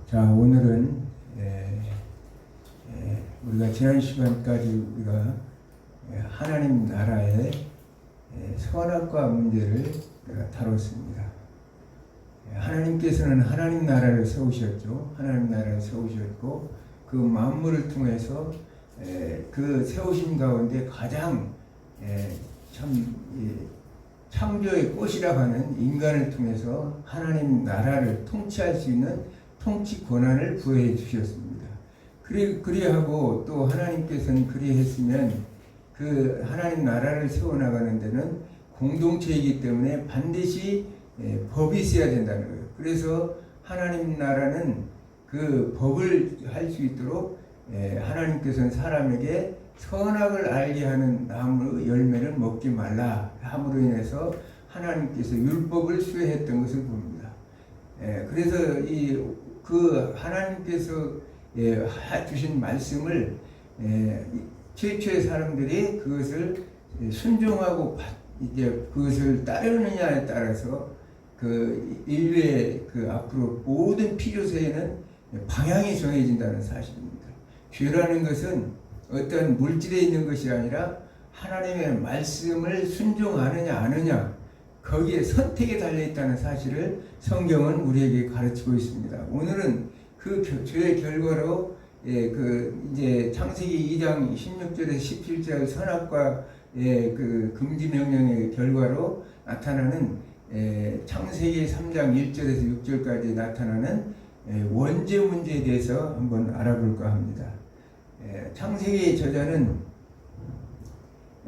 자, 오늘은 우리가 지난 시간까지 우리가 하나님 나라의 선악과 문제를 다뤘습니다. 하나님께서는 하나님 나라를 세우셨죠. 하나님 나라를 세우셨고 그 만물을 통해서 그 세우신 가운데 가장 창조의 꽃이라고 하는 인간을 통해서 하나님 나라를 통치할 수 있는 통치 권한을 부여해 주셨습니다. 그리하고 또 하나님께서는 그리했으면 그 하나님 나라를 세워나가는 데는 공동체이기 때문에 반드시 법이 있어야 된다는 거예요. 그래서 하나님 나라는 그 법을 할 수 있도록 하나님께서는 사람에게 선악을 알게 하는 나무 열매를 먹지 말라 함으로 인해서 하나님께서 율법을 수행했던 것을 봅니다. 그래서 그 하나님께서 주신 말씀을 최초의 사람들이 그것을 순종하고 이제 그것을 따르느냐에 따라서 그 인류의 그 앞으로 모든 필요세에는 방향이 정해진다는 사실입니다. 죄라는 것은 어떤 물질에 있는 것이 아니라 하나님의 말씀을 순종하느냐 아느냐 거기에 선택에 달려있다는 사실을 성경은 우리에게 가르치고 있습니다. 오늘은 그 죄의 결과로 이제 창세기 2장 16절에서 17절 선악과 그 금지 명령의 결과로 나타나는 창세기 3장 1절에서 6절까지 나타나는 원죄 문제에 대해서 한번 알아볼까 합니다. 창세기 저자는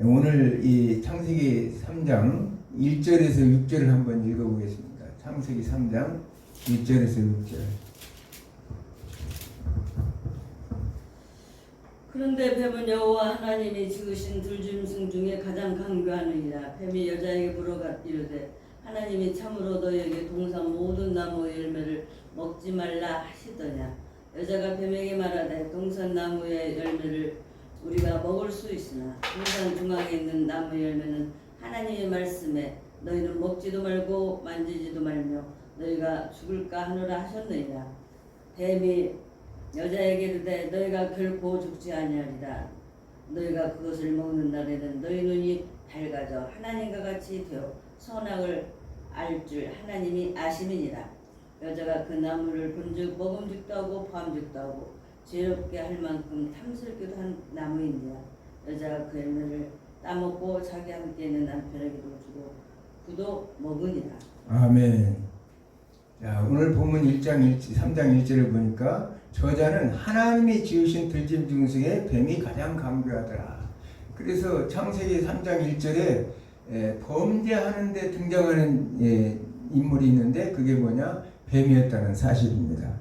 오늘 이 창세기 3장 1절에서 6절을 한번 읽어보겠습니다. 창세기 3장 1절에서 6절. 그런데 뱀은 여호와 하나님이 지으신 들짐승 중에 가장 강교하느니라. 뱀이 여자에게 물어가 이르되 하나님이 참으로 너희에게 동산 모든 나무의 열매를 먹지 말라 하시더냐. 여자가 뱀에게 말하되 동산 나무의 열매를 우리가 먹을 수 있으나 동산 중앙에 있는 나무의 열매는 하나님의 말씀에 너희는 먹지도 말고 만지지도 말며 너희가 죽을까 하노라 하셨느니라. 뱀이 여자에게 이르되 너희가 결코 죽지 아니하리라. 너희가 그것을 먹는 날에는 너희 눈이 밝아져 하나님과 같이 되어 선악을 알 줄 하나님이 아심이니라. 여자가 그 나무를 본즉 먹음직도 하고 포함직도 하고 죄롭게 할 만큼 탐스럽기도 한 나무이니라. 여자가 그 열매를 따먹고 자기 함께 있는 남편에게도 주고 그도 먹으니라. 아멘. 자, 오늘 본문 3장 1절을 보니까 저자는 하나님이 지으신 들짐승 중에 뱀이 가장 강교하더라. 그래서 창세기 3장 1절에 범죄하는 데 등장하는 인물이 있는데 그게 뭐냐? 뱀이었다는 사실입니다.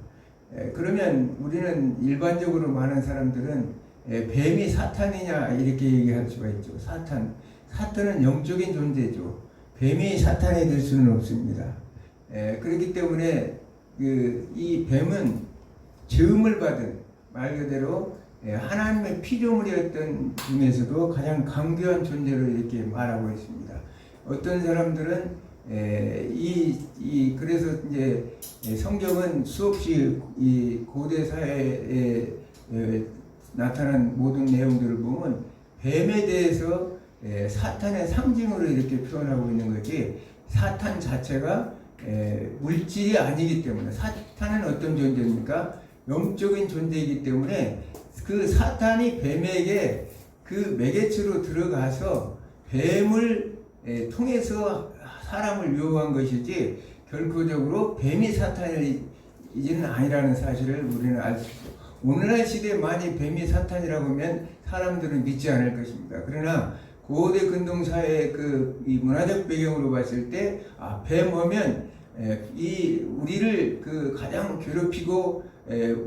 그러면 우리는 일반적으로 많은 사람들은 뱀이 사탄이냐 이렇게 얘기할 수가 있죠. 사탄은 영적인 존재죠. 뱀이 사탄이 될 수는 없습니다. 그렇기 때문에 이 뱀은 죄음을 받은 말 그대로 하나님의 피조물이었던 중에서도 가장 강교한 존재로 이렇게 말하고 있습니다. 어떤 사람들은 그래서 이제 성경은 수없이 이 고대 사회에 나타난 모든 내용들을 보면 뱀에 대해서 사탄의 상징으로 이렇게 표현하고 있는 거지 사탄 자체가 물질이 아니기 때문에 사탄은 어떤 존재입니까? 영적인 존재이기 때문에 그 사탄이 뱀에게 그 매개체로 들어가서 뱀을 통해서 사람을 유혹한 것이지 결코적으로 뱀이 사탄이지는 아니라는 사실을 우리는 알 수 있어요. 오늘날 시대에 만약 뱀이 사탄이라고 하면 사람들은 믿지 않을 것입니다. 그러나 고대 근동사회의 이 문화적 배경으로 봤을 때 뱀 하면 우리를 가장 괴롭히고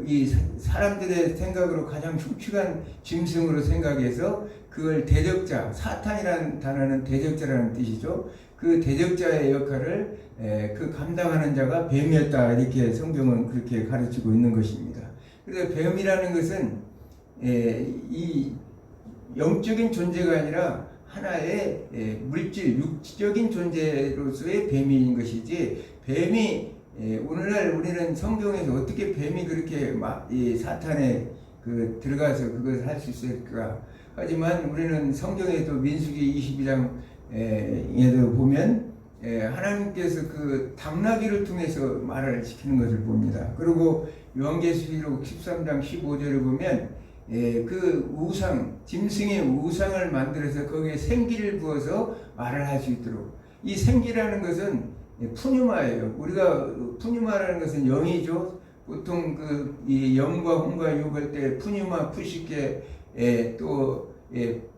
이 사람들의 생각으로 가장 흉측한 짐승으로 생각해서 그걸 대적자, 사탄이라는 단어는 대적자라는 뜻이죠. 그 대적자의 역할을 감당하는 자가 뱀이었다 이렇게 성경은 그렇게 가르치고 있는 것입니다. 그래서 뱀이라는 것은 이 영적인 존재가 아니라 하나의 물질, 육적인 존재로서의 뱀인 것이지 뱀이 오늘날 우리는 성경에서 어떻게 뱀이 그렇게 막 이 사탄에 그 들어가서 그것을 할 수 있을까? 하지만 우리는 성경에도 민수기 22장에도 보면 하나님께서 그 당나귀를 통해서 말을 시키는 것을 봅니다. 그리고 요한계시록 13장 15절을 보면 그 우상, 짐승의 우상을 만들어서 거기에 생기를 부어서 말을 할 수 있도록, 이 생기라는 것은 푸뉴마예요. 우리가 푸뉴마라는 것은 영이죠. 보통 이 영과 혼과 육할 때 푸뉴마, 푸시케, 또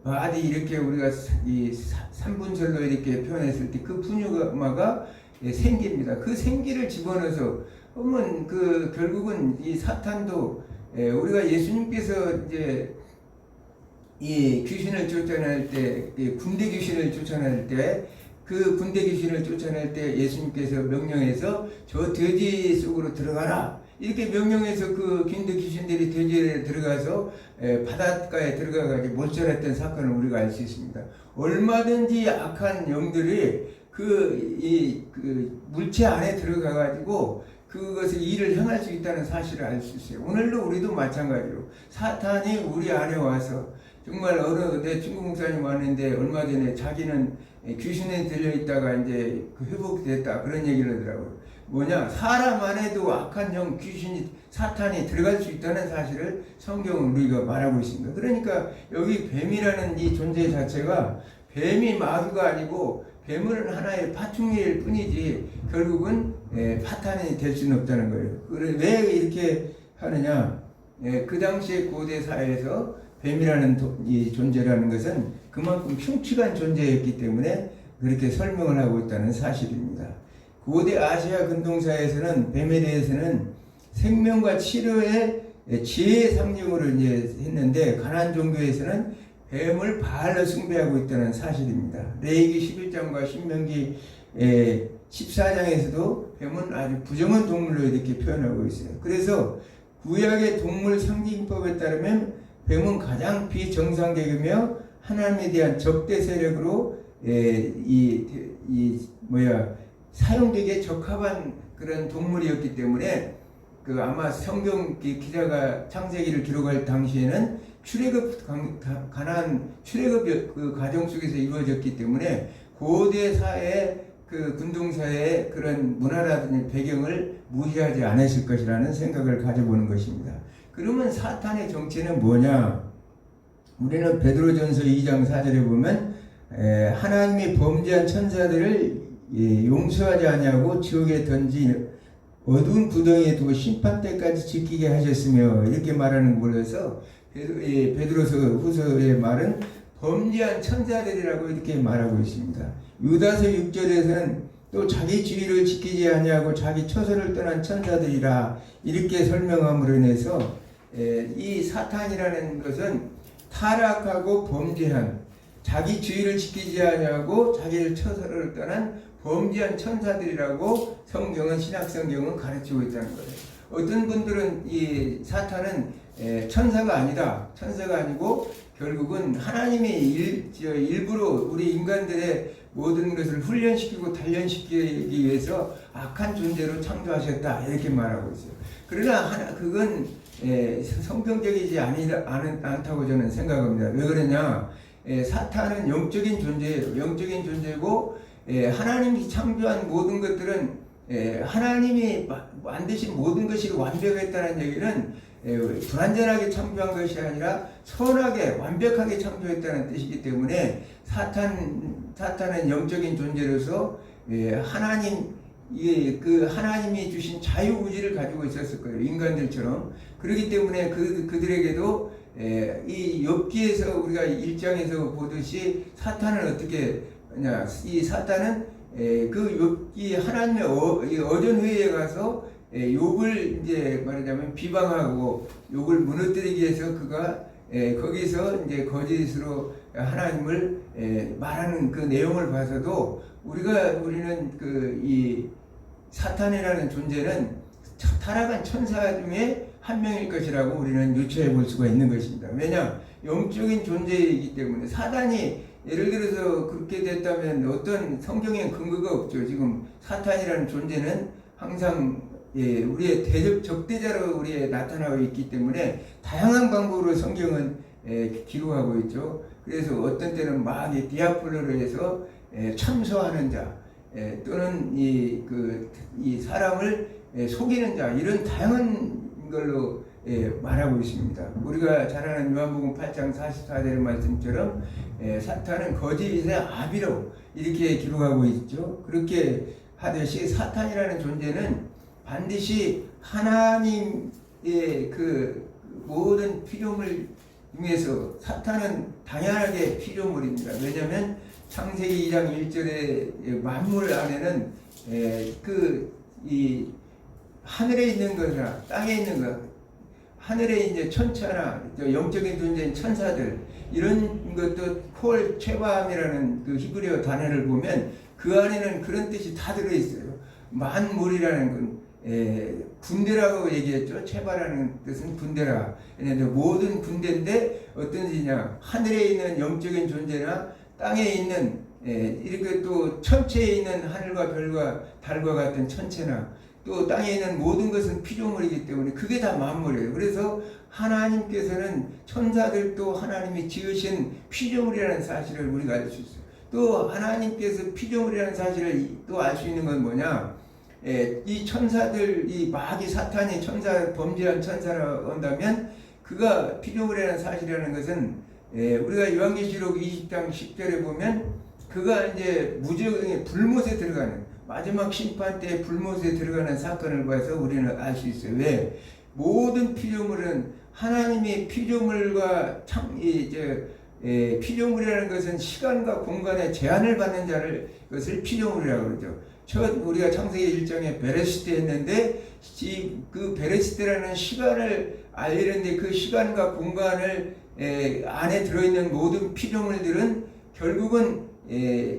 바디 이렇게 우리가 이 3분절로 이렇게 표현했을 때 그 푸뉴마가 생기입니다. 그 생기를 집어넣어서 그러면 결국은 이 사탄도 우리가 예수님께서 이제 이 귀신을 쫓아낼 때, 군대 귀신을 쫓아낼 때, 그 군대 귀신을 쫓아낼 때 예수님께서 명령해서 저 돼지 속으로 들어가라 이렇게 명령해서 그 군대 귀신들이 돼지에 들어가서 바닷가에 들어가가지고 몰살했던 사건을 우리가 알 수 있습니다. 얼마든지 악한 영들이 그 물체 안에 들어가가지고 그것을 일을 행할 수 있다는 사실을 알 수 있어요. 오늘도 우리도 마찬가지로 사탄이 우리 안에 와서 정말 내 중국 목사님 왔는데 얼마 전에 자기는 귀신에 들려있다가 이제 회복됐다 그런 얘기를 하더라고요. 뭐냐, 사람 안에도 악한 영, 귀신이, 사탄이 들어갈 수 있다는 사실을 성경은 우리가 말하고 있습니다. 그러니까 여기 뱀이라는 이 존재 자체가 뱀이 마귀가 아니고 뱀은 하나의 파충류일 뿐이지 결국은 파탄이 될 수는 없다는 거예요. 왜 이렇게 하느냐? 그 당시에 고대 사회에서 뱀이라는 이 존재라는 것은 그만큼 흉측한 존재였기 때문에 그렇게 설명을 하고 있다는 사실입니다. 고대 아시아 근동사에서는 뱀에 대해서는 생명과 치료의 지혜의 상징으로 이제 했는데 가나안 종교에서는 뱀을 바알로 숭배하고 있다는 사실입니다. 레위기 11장과 신명기 14장에서도 뱀은 아주 부정한 동물로 이렇게 표현하고 있어요. 그래서 구약의 동물 상징법에 따르면 뱀은 가장 비정상적이며 하나님에 대한 적대 세력으로 사용되기에 적합한 그런 동물이었기 때문에 아마 성경 기자가 창세기를 기록할 당시에는 가나안 출애굽 그 과정 속에서 이루어졌기 때문에 고대 사회 근동사의 그런 문화라든지 배경을 무시하지 않았을 것이라는 생각을 가져보는 것입니다. 그러면 사탄의 정체는 뭐냐? 우리는 베드로전서 2장 4절에 보면 하나님이 범죄한 천사들을 용서하지 아니하고 지옥에 던지 어두운 구덩이에 두고 심판 때까지 지키게 하셨으며 이렇게 말하는 걸로서 베드로서 후서의 말은 범죄한 천사들이라고 이렇게 말하고 있습니다. 유다서 6절에서는 또 자기 지위를 지키지 아니하고 자기 처소를 떠난 천사들이라 이렇게 설명함으로 인해서 이 사탄이라는 것은 타락하고 범죄한 자기 주의를 지키지 아니하고 자기를 처소를 떠난 범죄한 천사들이라고 신약성경은 가르치고 있다는 거예요. 어떤 분들은 이 사탄은 천사가 아니다. 천사가 아니고 결국은 하나님이 일부러 우리 인간들의 모든 것을 훈련시키고 단련시키기 위해서 악한 존재로 창조하셨다. 이렇게 말하고 있어요. 그러나 그건 성경적이지 않다고 저는 생각합니다. 왜 그러냐? 사탄은 영적인 존재예요. 영적인 존재고 하나님이 창조한 모든 것들은 하나님이 만드신 모든 것이 완벽했다는 얘기는 불완전하게 창조한 것이 아니라 선하게 완벽하게 창조했다는 뜻이기 때문에 사탄은 영적인 존재로서 하나님이 주신 자유의지를 가지고 있었을 거예요. 인간들처럼. 그렇기 때문에 그들에게도 이 욥기에서 우리가 1장에서 보듯이 사탄을 어떻게 하냐. 이 사탄은 욥기 하나님의 어전회의에 가서 욥을 이제 말하자면 비방하고 욥을 무너뜨리기 위해서 그가 거기서 이제 거짓으로 하나님을 말하는 그 내용을 봐서도 우리는 이 사탄이라는 존재는 타락한 천사 중에 한 명일 것이라고 우리는 유추해 볼 수가 있는 것입니다. 왜냐? 영적인 존재이기 때문에 사단이 예를 들어서 그렇게 됐다면 어떤 성경에 근거가 없죠. 지금 사탄이라는 존재는 항상 우리의 적대자로 우리에 나타나고 있기 때문에 다양한 방법으로 성경은 기록하고 있죠. 그래서 어떤 때는 막 디아블로로 해서 참소하는 자, 또는 이 사람을 속이는 자, 이런 다양한 걸로 말하고 있습니다. 우리가 잘 아는 요한복음 8장 44절 말씀처럼 사탄은 거짓의 아비로 이렇게 기록하고 있죠. 그렇게 하듯이 사탄이라는 존재는 반드시 하나님의 그 모든 피조물 중에서 사탄은 당연하게 피조물입니다. 왜냐하면 창세기 2장 1절의 만물 안에는 이 하늘에 있는 것이나 땅에 있는 것, 하늘에 이제 천사나 영적인 존재인 천사들, 이런 것도 콜 체바함이라는 그 히브리어 단어를 보면 그 안에는 그런 뜻이 다 들어있어요. 만물이라는 건 군대라고 얘기했죠. 체바라는 뜻은 군대라. 그런데 모든 군대인데 어떤 뜻이냐? 하늘에 있는 영적인 존재나 땅에 있는 이렇게 또 천체에 있는 하늘과 별과 달과 같은 천체나 또 땅에 있는 모든 것은 피조물이기 때문에 그게 다 만물이에요. 그래서 하나님께서는 천사들도 하나님이 지으신 피조물이라는 사실을 우리가 알 수 있어요. 또 하나님께서 피조물이라는 사실을 또 알 수 있는 건 뭐냐? 이 천사들, 이 마귀 사탄이 범죄한 천사라고 한다면 그가 피조물이라는 사실이라는 것은 우리가 요한계시록 20장 10절에 보면 그가 이제 무저항의 불못에 들어가는 마지막 심판 때 불못에 들어가는 사건을 봐서 우리는 알 수 있어요. 왜? 모든 피조물은 하나님의 피조물과 피조물이라는 것은 시간과 공간에 제한을 받는 것을 피조물이라고 그러죠. 우리가 창세기 1장에 베레시트 했는데 그 베레시트라는 시간을 알리는데 그 시간과 공간을 안에 들어있는 모든 피조물들은 결국은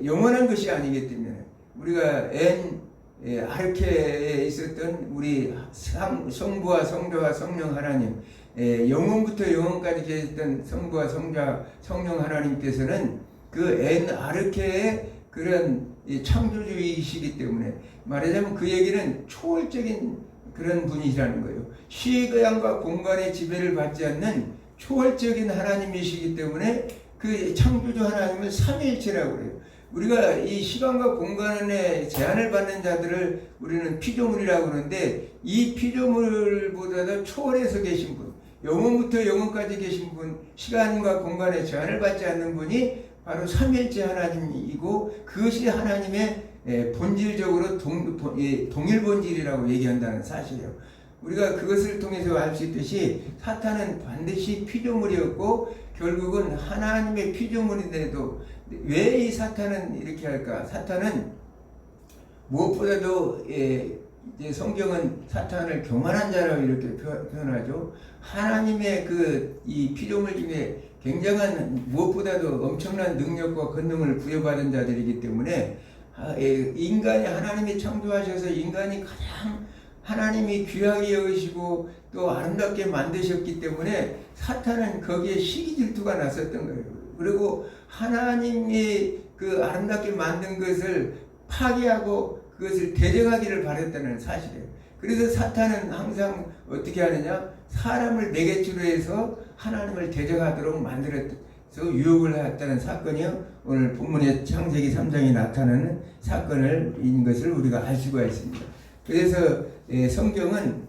영원한 것이 아니기 때문에 우리가 아르케에 있었던 우리 성부와 성자와 성령 하나님, 영원부터 영원까지 계셨던 성부와 성령 하나님께서는 그 아르케의 그런 창조주이시기 때문에 말하자면 그 얘기는 초월적인 그런 분이시라는 거예요. 시간과 공간의 지배를 받지 않는 초월적인 하나님이시기 때문에 그 창조주 하나님을 삼위일체라고 그래요. 우리가 이 시간과 공간에 제한을 받는 자들을 우리는 피조물이라고 그러는데 이 피조물보다도 초월해서 계신 분, 영원부터 영원까지 계신 분, 시간과 공간에 제한을 받지 않는 분이 바로 삼위일체 하나님이고 그것이 하나님의 본질적으로 동일 본질이라고 얘기한다는 사실이에요. 우리가 그것을 통해서 알 수 있듯이 사탄은 반드시 피조물이었고 결국은 하나님의 피조물인데도 왜 이 사탄은 이렇게 할까? 사탄은 무엇보다도 이제 성경은 사탄을 교만한 자라고 이렇게 표현하죠. 하나님의 이 피조물 중에 굉장한 무엇보다도 엄청난 능력과 권능을 부여받은 자들이기 때문에 인간이 하나님이 창조하셔서 인간이 가장 하나님이 귀하게 여기시고 또 아름답게 만드셨기 때문에 사탄은 거기에 시기 질투가 났었던 거예요. 그리고 하나님이 그 아름답게 만든 것을 파괴하고 그것을 대적하기를 바랬다는 사실이에요. 그래서 사탄은 항상 어떻게 하느냐? 사람을 매개추로 해서 하나님을 대적하도록 만들어서 유혹을 했다는 사건이요. 오늘 본문의 창세기 3장에 나타나는 사건인 것을 우리가 알 수가 있습니다. 그래서 성경은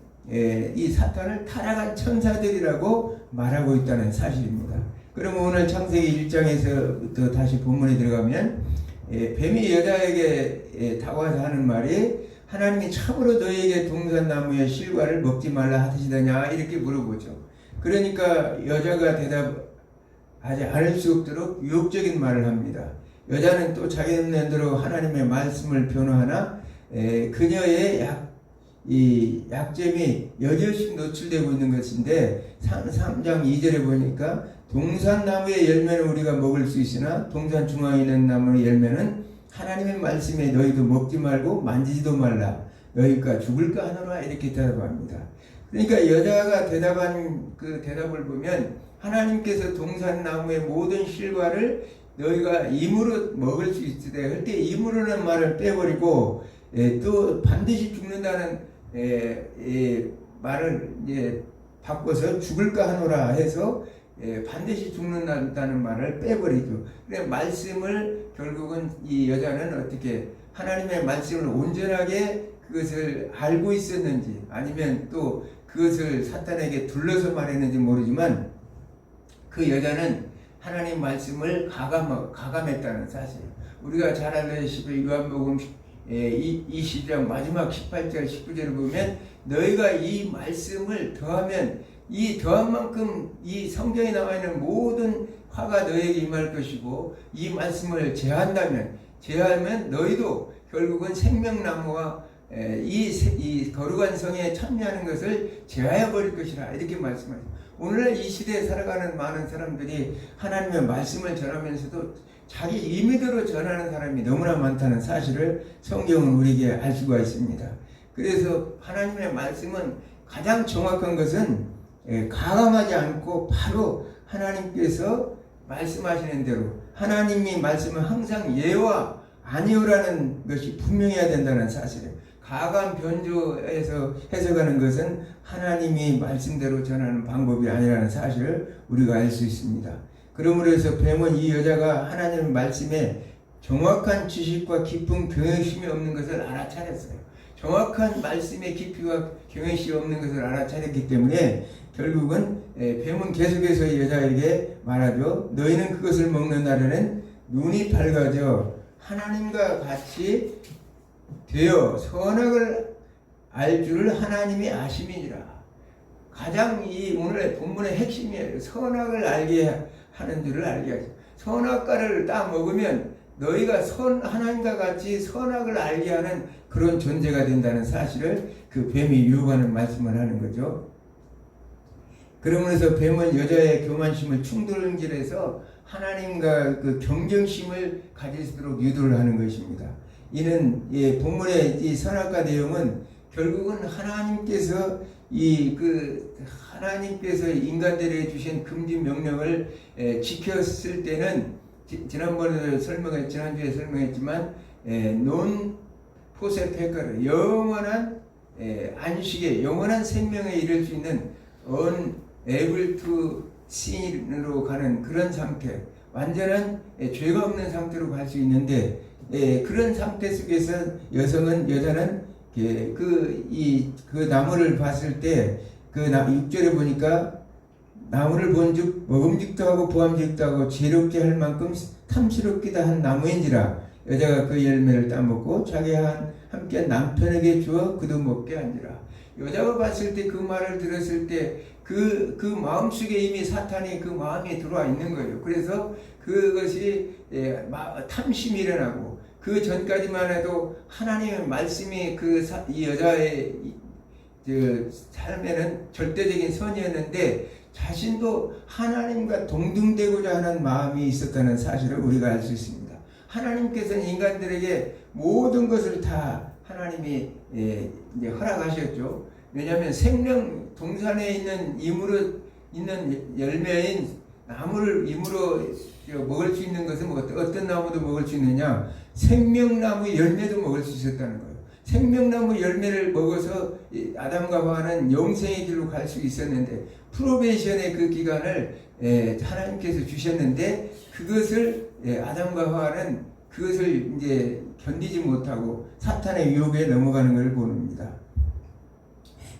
이 사탄을 타락한 천사들이라고 말하고 있다는 사실입니다. 그러면 오늘 창세기 1장에서부터 다시 본문에 들어가면 뱀이 여자에게 다가와서 하는 말이 하나님이 참으로 너희에게 동산나무의 실과를 먹지 말라 하시더냐 이렇게 물어보죠. 그러니까 여자가 대답하지 않을 수 없도록 유혹적인 말을 합니다. 여자는 또 자기 눈으로 하나님의 말씀을 변호하나 그녀의 약점이 여지없이 노출되고 있는 것인데 3장 2절에 보니까 동산나무의 열매는 우리가 먹을 수 있으나 동산 중앙에 있는 나무의 열매는 하나님의 말씀에 너희도 먹지 말고 만지지도 말라 너희가 죽을까 하노라 이렇게 대답합니다. 그러니까 여자가 대답한 그 대답을 보면 하나님께서 동산나무의 모든 실과를 너희가 임으로 먹을 수 있으되 할 때 임으로는 말을 빼버리고 또 반드시 죽는다는 말을 이제 바꿔서 죽을까 하노라 해서 반드시 죽는다는 말을 빼버리죠. 그래 말씀을 결국은 이 여자는 어떻게 하나님의 말씀을 온전하게 그것을 알고 있었는지 아니면 또 그것을 사탄에게 둘러서 말했는지 모르지만 그 여자는 하나님 말씀을 가감했다는 사실. 우리가 잘 알다시피 요한복음 20장 마지막 18절 19절을 보면 너희가 이 말씀을 더하면 이 더한 만큼 이 성경에 나와 있는 모든 화가 너에게 임할 것이고 이 말씀을 제한하면 너희도 결국은 생명나무와 이 거룩한 성에 참여하는 것을 제하여 버릴 것이라 이렇게 말씀하죠. 오늘날 이 시대에 살아가는 많은 사람들이 하나님의 말씀을 전하면서도 자기 임의대로 전하는 사람이 너무나 많다는 사실을 성경은 우리에게 알 수가 있습니다. 그래서 하나님의 말씀은 가장 정확한 것은 가감하지 않고 바로 하나님께서 말씀하시는 대로 하나님이 말씀은 항상 예와 아니오라는 것이 분명해야 된다는 사실이에요. 가감 변조해서 해석하는 것은 하나님이 말씀대로 전하는 방법이 아니라는 사실을 우리가 알 수 있습니다. 그러므로 해서 뱀은 이 여자가 하나님의 말씀에 정확한 지식과 깊은 경외심이 없는 것을 알아차렸어요. 정확한 말씀의 깊이와 경외심이 없는 것을 알아차렸기 때문에 결국은 뱀은 계속해서 이 여자에게 말하죠. 너희는 그것을 먹는 날에는 눈이 밝아져 하나님과 같이 되어 선악을 알 줄을 하나님이 아심이니라. 가장 이 오늘의 본문의 핵심이에요. 선악을 알게 하는 줄을 알게 하죠. 선악과를 딱 먹으면 너희가 하나님과 같이 선악을 알게 하는 그런 존재가 된다는 사실을 그 뱀이 유혹하는 말씀을 하는 거죠. 그러면서 뱀은 여자의 교만심을 충돌질해서 하나님과 그 경쟁심을 가질 수 있도록 유도를 하는 것입니다. 이는 본문의 이 선악과 내용은 결국은 하나님께서 하나님께서 인간들에게 주신 금지 명령을 지켰을 때는 지난주에 설명했지만 논 포세페카르 영원한 안식에 영원한 생명에 이를 수 있는 unable to sin으로 가는 그런 상태, 완전한 죄가 없는 상태로 갈 수 있는데 그런 상태 속에서 여자는 그 나무를 봤을 때 그 6절에 보니까 나무를 본즉 먹음직도 하고 보암직도 하고 지혜롭게 할 만큼 탐스럽기도 한 나무인지라 여자가 그 열매를 따먹고 자기와 함께 남편에게 주어 그도 먹게 한지라. 여자가 봤을 때 그 말을 들었을 때 그 마음속에 이미 사탄이 그 마음에 들어와 있는 거예요. 그래서 그것이 탐심이 일어나고 그 전까지만 해도 하나님의 말씀이 이 여자의 삶에는 절대적인 선이었는데 자신도 하나님과 동등되고자 하는 마음이 있었다는 사실을 우리가 알 수 있습니다. 하나님께서는 인간들에게 모든 것을 다 하나님이 이제 허락하셨죠. 왜냐하면 생명 동산에 있는 임으로 있는 열매인 나무를 임으로 먹을 수 있는 것은 어떤 나무도 먹을 수 있느냐? 생명나무 열매도 먹을 수 있었다는 거예요. 생명나무 열매를 먹어서 아담과 하와는 영생의 길로 갈 수 있었는데 프로베이션의 그 기간을 하나님께서 주셨는데 그것을 아담과 하와는 그것을 이제 견디지 못하고 사탄의 유혹에 넘어가는 것을 보는니다.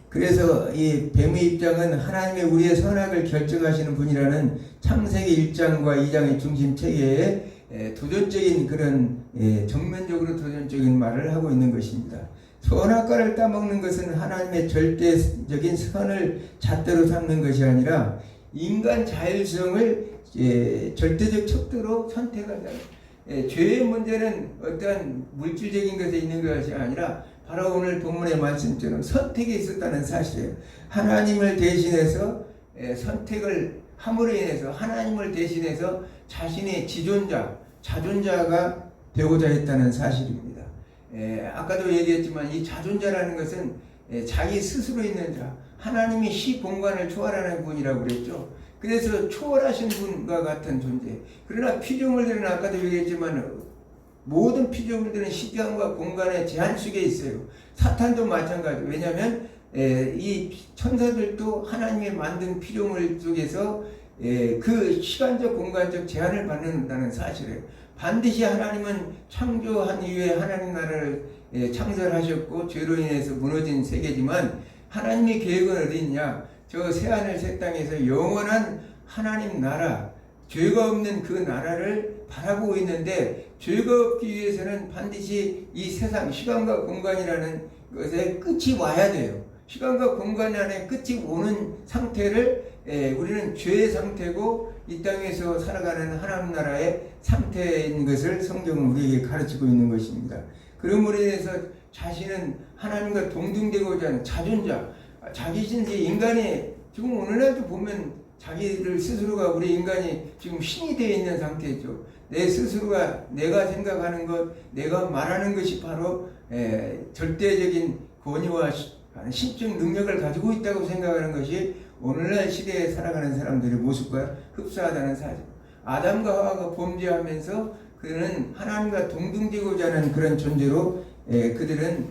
그래서 이 뱀의 입장은 하나님의 우리의 선악을 결정하시는 분이라는 창세기 1장과 2장의 중심 체계에 도전적인 그런 정면적으로 도전적인 말을 하고 있는 것입니다. 선악과를 따먹는 것은 하나님의 절대적인 선을 잣대로 삼는 것이 아니라 인간 자율성을 절대적 척도로 선택한다. 죄의 문제는 어떠한 물질적인 것에 있는 것이 아니라 바로 오늘 본문의 말씀처럼 선택이 있었다는 사실이에요. 하나님을 대신해서 선택을 함으로 인해서 하나님을 대신해서 자신의 자존자가 되고자 했다는 사실입니다. 아까도 얘기했지만 이 자존자라는 것은 자기 스스로 있는 자, 하나님이 시공간을 초월하는 분이라고 그랬죠. 그래서 초월하신 분과 같은 존재. 그러나 피조물들은 아까도 얘기했지만 모든 피조물들은 시간과 공간의 제한 속에 있어요. 사탄도 마찬가지. 왜냐하면 이 천사들도 하나님의 만든 피조물 속에서 그 시간적 공간적 제한을 받는다는 사실이에요. 반드시 하나님은 창조한 이후에 하나님 나라를 창설하셨고 죄로 인해서 무너진 세계지만 하나님의 계획은 어디 있냐? 저 새하늘 새 땅에서 영원한 하나님 나라, 죄가 없는 그 나라를 바라보고 있는데, 죄가 없기 위해서는 반드시 이 세상 시간과 공간이라는 것에 끝이 와야 돼요. 시간과 공간 안에 끝이 오는 상태를 우리는 죄의 상태고 이 땅에서 살아가는 하나님 나라의 상태인 것을 성경은 우리에게 가르치고 있는 것입니다. 그러므로 인해서 자신은 하나님과 동등되고자 하는 자존자, 자기신지 인간이 지금 오늘날도 보면 자기들 스스로가 우리 인간이 지금 신이 되어 있는 상태죠. 내 스스로가 내가 생각하는 것, 내가 말하는 것이 바로 절대적인 권위와 신적 능력을 가지고 있다고 생각하는 것이 오늘날 시대에 살아가는 사람들의 모습과 흡사하다는 사실. 아담과 하와가 범죄하면서 그들은 하나님과 동등되고자 하는 그런 존재로 그들은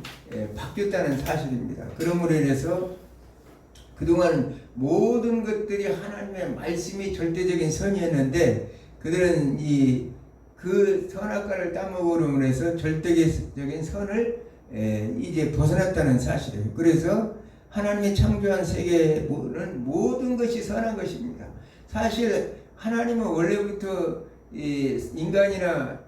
바뀌었다는 사실입니다. 그러므로 인해서 그동안 모든 것들이 하나님의 말씀이 절대적인 선이었는데 그들은 그 선악과를 따먹으로 해서 절대적인 선을 이제 벗어났다는 사실이에요. 그래서 하나님이 창조한 세계는 모든 것이 선한 것입니다. 사실 하나님은 원래부터 인간이나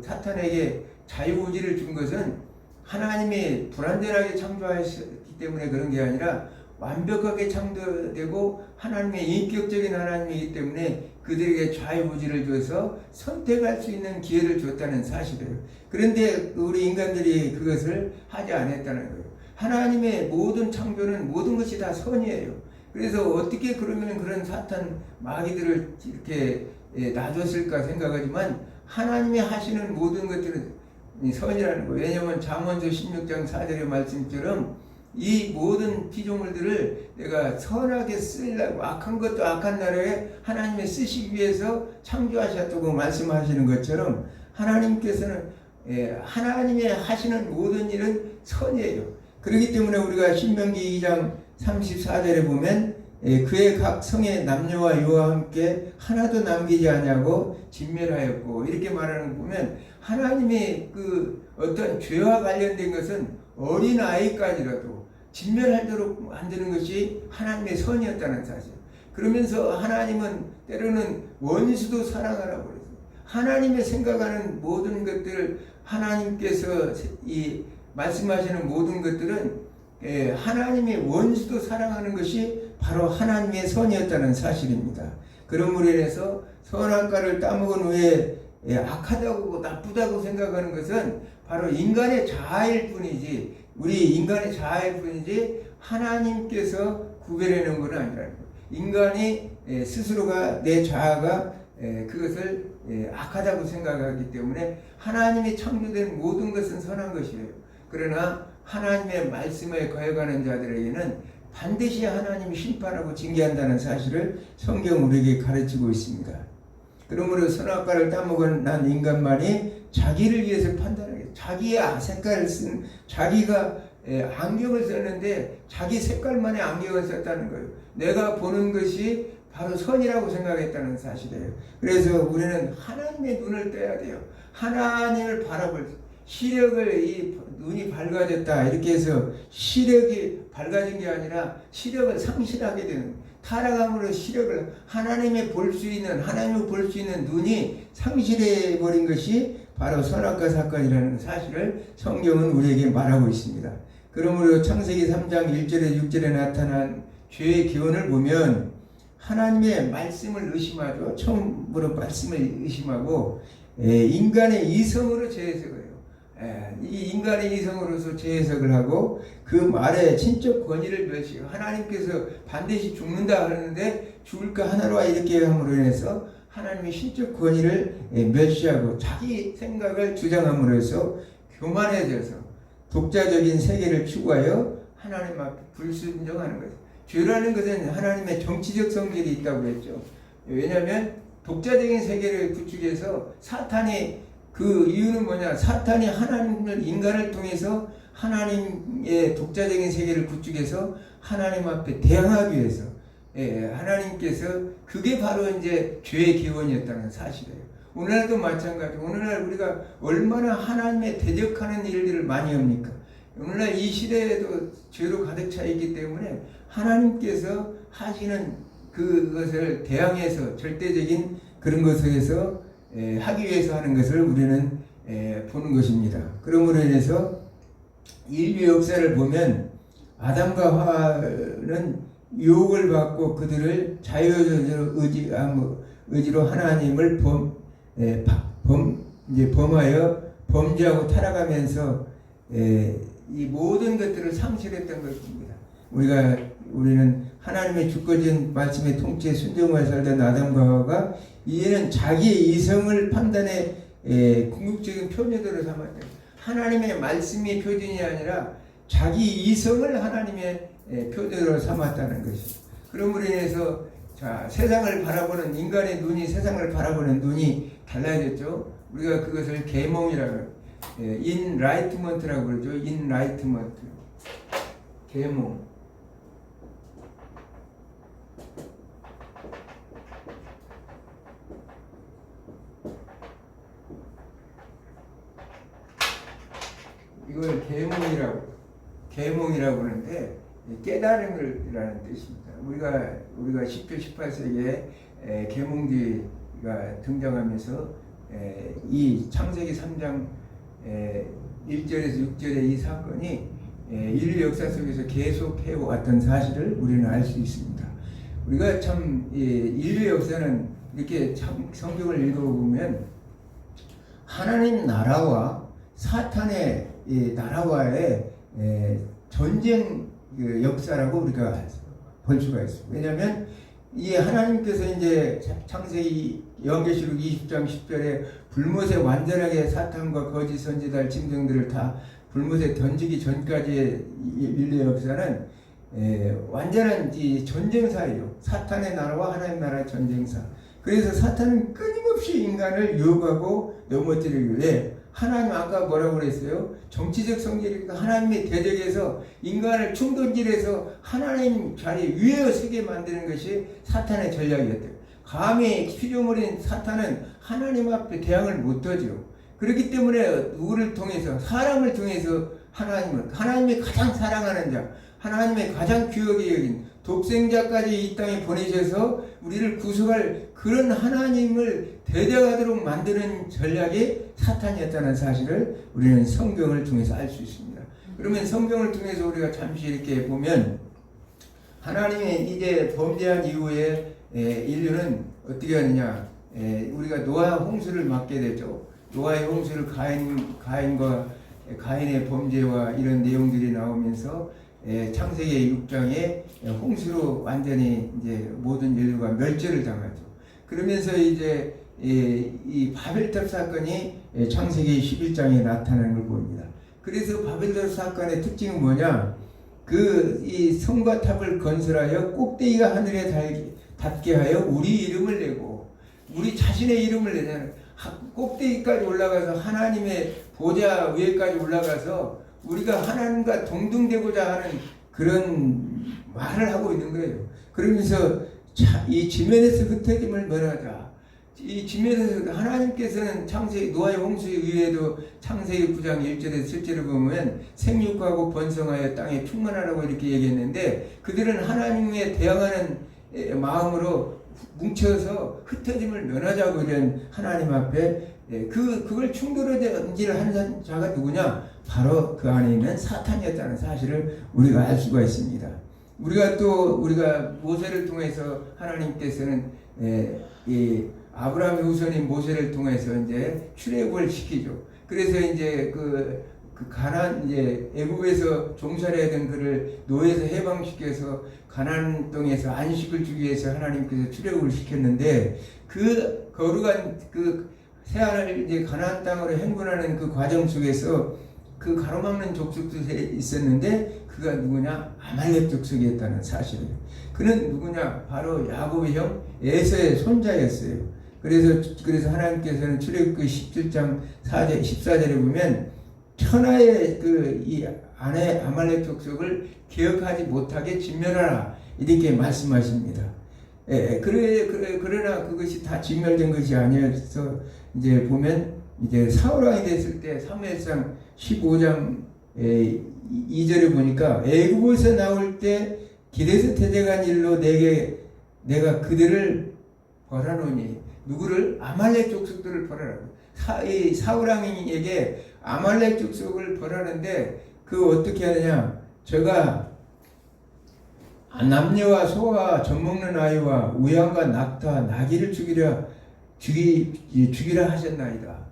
사탄에게 자유의지를 준 것은 하나님이 불완전하게 창조하셨기 때문에 그런 게 아니라 완벽하게 창조되고 하나님의 인격적인 하나님이기 때문에 그들에게 자유의지를 줘서 선택할 수 있는 기회를 줬다는 사실이에요. 그런데 우리 인간들이 그것을 하지 않았다는 거예요. 하나님의 모든 창조는 모든 것이 다 선이에요. 그래서 어떻게 그러면 그런 사탄 마귀들을 이렇게 놔줬을까 생각하지만 하나님이 하시는 모든 것들은 선이라는 거예요. 왜냐하면 잠언서 16장 4절의 말씀처럼 이 모든 피조물들을 내가 선하게 쓰려고 악한 것도 악한 나라에 하나님이 쓰시기 위해서 창조하셨다고 말씀하시는 것처럼 하나님께서는 하나님의 하시는 모든 일은 선이에요. 그렇기 때문에 우리가 신명기 2장 34절에 보면 그의 각 성의 남녀와 여와 함께 하나도 남기지 않냐고 진멸하였고 이렇게 말하는 거 보면 하나님의 그 어떤 죄와 관련된 것은 어린 아이까지라도 진멸하도록 만드는 것이 하나님의 선이었다는 사실. 그러면서 하나님은 때로는 원수도 사랑하라고 그랬어요. 하나님의 생각하는 모든 것들을 하나님께서 이 말씀하시는 모든 것들은 하나님의 원수도 사랑하는 것이 바로 하나님의 선이었다는 사실입니다. 그러므로 인해서 선악과를 따먹은 후에 악하다고 나쁘다고 생각하는 것은 바로 인간의 자아일 뿐이지 우리 인간의 자아일 뿐이지 하나님께서 구별해 놓은 건 아니라는 거예요. 인간이 스스로가 내 자아가 그것을 악하다고 생각하기 때문에 하나님이 창조된 모든 것은 선한 것이에요. 그러나 하나님의 말씀에 거역하는 자들에게는 반드시 하나님이 심판하고 징계한다는 사실을 성경 우리에게 가르치고 있습니다. 그러므로 선악과를 따먹은 난 인간만이 자기를 위해서 판단하게 자기의 색깔을 쓴 자기가 안경을 썼는데 자기 색깔만의 안경을 썼다는 거예요. 내가 보는 것이 바로 선이라고 생각했다는 사실이에요. 그래서 우리는 하나님의 눈을 떼야 돼요. 하나님을 바라볼 시력을 이 눈이 밝아졌다 이렇게 해서 시력이 밝아진 게 아니라 시력을 상실하게 되는 타락함으로 시력을 하나님의 볼 수 있는 하나님을 볼 수 있는 눈이 상실해 버린 것이 바로 선악과 사건이라는 사실을 성경은 우리에게 말하고 있습니다. 그러므로 창세기 3장 1절에 6절에 나타난 죄의 기원을 보면 하나님의 말씀을 의심하죠. 처음으로 말씀을 의심하고 인간의 이성으로 재해석을 해요. 이 인간의 이성으로서 재해석을 하고 그 말에 신적 권위를 멸시해요. 하나님께서 반드시 죽는다 하는데 죽을까 하나로와 이렇게 함으로 인해서 하나님의 신적 권위를 멸시하고 자기 생각을 주장함으로 해서 교만해져서 독자적인 세계를 추구하여 하나님 앞에 불순종하는 거죠. 죄라는 것은 하나님의 정치적 성질이 있다고 했죠. 왜냐하면 독자적인 세계를 구축해서 사탄이 그 이유는 뭐냐? 사탄이 인간을 통해서 하나님의 독자적인 세계를 구축해서 하나님 앞에 대항하기 위해서, 하나님께서 그게 바로 이제 죄의 기원이었다는 사실이에요. 오늘날도 마찬가지. 오늘날 우리가 얼마나 하나님의 대적하는 일들을 많이 합니까? 오늘날 이 시대에도 죄로 가득 차 있기 때문에 하나님께서 하시는 그것을 대항해서 절대적인 그런 것에서 하기 위해서 하는 것을 우리는 보는 것입니다. 그러므로 인해서 인류 역사를 보면 아담과 하와는 유혹을 받고 그들을 자유의지로 하나님을 범하여 범죄하고 타락하면서 이 모든 것들을 상실했던 것입니다. 우리는 하나님의 주권적인 말씀의 통치에 순종하여 살던 아담과 하와가 이제는 자기의 이성을 판단의 궁극적인 표준으로 삼았다. 하나님의 말씀이 표준이 아니라 자기 이성을 하나님의 표준으로 삼았다는 것이죠. 그러므로 인해서 세상을 바라보는 인간의 눈이 세상을 바라보는 눈이 달라졌죠. 우리가 그것을 계몽이라고 인라이트먼트라고 그러죠. 인라이트먼트 계몽. 이걸 계몽이라고 하는데 깨달음이라는 뜻입니다. 우리가 10조 18세기에 계몽주의가 등장하면서 이 창세기 3장 1절에서 6절의 이 사건이 인류 역사 속에서 계속 해왔던 사실을 우리는 알 수 있습니다. 우리가 참 인류 역사는 이렇게 성경을 읽어보면 하나님 나라와 사탄의 나라와의 전쟁 역사라고 우리가 볼 수가 있습니다. 왜냐하면 이 하나님께서 이제 창세기 요한계시록 20장 10절에 불못에 완전하게 사탄과 거짓 선지자들 짐승들을 다 불못에 던지기 전까지의 인류 역사는 완전한 이 전쟁사예요. 사탄의 나라와 하나님 나라의 전쟁사. 그래서 사탄은 끊임없이 인간을 유혹하고 넘어뜨리기 위해 하나님 아까 뭐라고 그랬어요? 정치적 성질이니까 하나님의 대적에서 인간을 충동질해서 하나님 자리 위에 서게 만드는 것이 사탄의 전략이었대요. 감히 피조물인 사탄은 하나님 앞에 대항을 못하죠. 그렇기 때문에 누구를 통해서 사람을 통해서 하나님이 가장 사랑하는 자, 하나님의 가장 귀하게 여긴 독생자까지 이 땅에 보내셔서 우리를 구속할 그런 하나님을 대적하도록 만드는 전략이 사탄이었다는 사실을 우리는 성경을 통해서 알 수 있습니다. 그러면 성경을 통해서 우리가 잠시 이렇게 보면 하나님이 이제 범죄한 이후에 인류는 어떻게 하느냐? 우리가 노아 홍수를 맞게 되죠. 노아의 홍수를 가인의 범죄와 이런 내용들이 나오면서 창세기 6장에 홍수로 완전히 이제 모든 인류가 멸절을 당하죠. 그러면서 이제 이 바벨탑 사건이 창세기 11장에 나타나는 걸 봅니다. 그래서 바벨탑 사건의 특징은 뭐냐? 이 성과 탑을 건설하여 꼭대기가 하늘에 닿게 하여 우리 이름을 내고 우리 자신의 이름을 내잖아요. 꼭대기까지 올라가서 하나님의 보좌 위에까지 올라가서 우리가 하나님과 동등되고자 하는 그런 말을 하고 있는 거예요. 그러면서 이 지면에서 흩어짐을 면하자. 이 지면에서 하나님께서는 창세기 노아의 홍수 이후에도 창세기 9장 1절에서 7절을 보면 생육하고 번성하여 땅에 충만하라고 이렇게 얘기했는데 그들은 하나님에 대항하는 마음으로 뭉쳐서 흩어짐을 면하자고 이런 하나님 앞에 그걸 충돌하는 자가 누구냐? 바로 그 안에 있는 사탄이었다는 사실을 우리가 알 수가 있습니다. 우리가 모세를 통해서 하나님께서는 이 아브라함의 후손인 모세를 통해서 이제 출애굽을 시키죠. 그래서 이제 이제 애굽에서 종살이하던 그를 노예에서 해방시켜서 가나안 땅에서 안식을 주기 위해서 하나님께서 출애굽을 시켰는데 그 거룩한 새하늘 이제 가나안 땅으로 행군하는 그 과정 속에서 그 가로막는 족속도 있었는데 그가 누구냐? 아말렉 족속이었다는 사실이에요. 그는 누구냐? 바로 야곱의 형 에서의 손자였어요. 그래서 하나님께서는 출애굽기 17장 4절 14절에 보면 천하의 이 안에 아말렉 족속을 기억하지 못하게 진멸하라 이렇게 말씀하십니다. 그러나 그것이 다 진멸된 것이 아니어서 이제 보면 이제 사울 왕이 됐을 때 사무엘상 15장 2절에 보니까 애굽에서 나올 때 길에서 태생한 일로 내가 그들을 벌하노니 누구를 아말렉 족속들을 벌하라고 사울 왕에게 아말렉 족속을 벌하는데 그 어떻게 하느냐 제가 남녀와 소와 젖먹는 아이와 우양과 낙타 나귀를 죽이라 하셨나이다.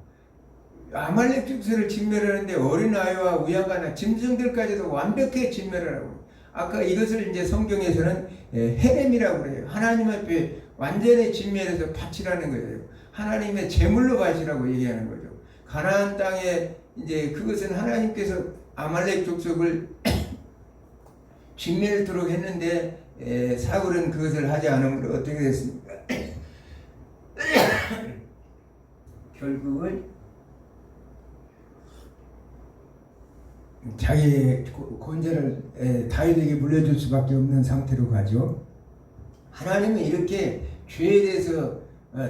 아말렉 족속을 진멸하는데 어린아이와 우양과 짐승들까지도 완벽하게 진멸하라고. 아까 이것을 이제 성경에서는 헤렘이라고 그래요. 하나님 앞에 완전히 진멸해서 바치라는 거예요. 하나님의 제물로 바치라고 얘기하는 거죠. 가나안 땅에 이제 그것은 하나님께서 아말렉 족속을 진멸토록 했는데 사울은 그것을 하지 않으므로 어떻게 됐습니까? 결국은 자기의 권세를 다윗에게 물려줄 수밖에 없는 상태로 가죠. 하나님은 이렇게 죄에 대해서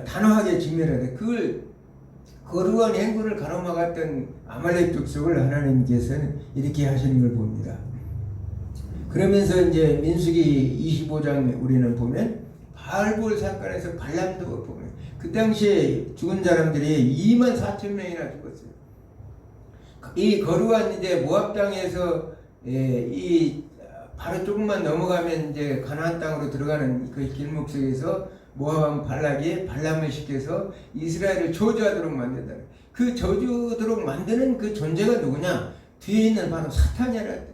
단호하게 진멸하되 그걸 거룩한 행군을 가로막았던 아말렉 족속을 하나님께서는 이렇게 하시는 걸 봅니다. 그러면서 이제 민수기 25장 우리는 보면 바알볼 사건에서 발람도 보면 그 당시에 죽은 사람들이 24,000명이나 죽었어요. 이 거루한 이제 모압 땅에서 이 바로 조금만 넘어가면 이제 가나안 땅으로 들어가는 그 길목 속에서 모압 왕 발락이 발람을 시켜서 이스라엘을 저주하도록 만든다. 그 저주하도록 만드는 그 존재가 누구냐? 뒤에 있는 바로 사탄이라.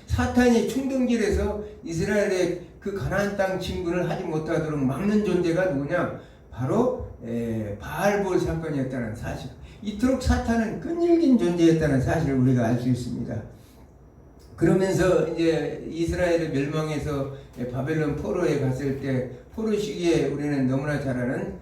사탄이 충동질해서 이스라엘의 그 가나안 땅 진군을 하지 못하도록 막는 존재가 누구냐? 바로 바알볼 사건이었다는 사실. 이토록 사탄은 끈질긴 존재였다는 사실을 우리가 알 수 있습니다. 그러면서 이제 이스라엘의 멸망해서 바벨론 포로에 갔을 때 포로 시기에 우리는 너무나 잘 아는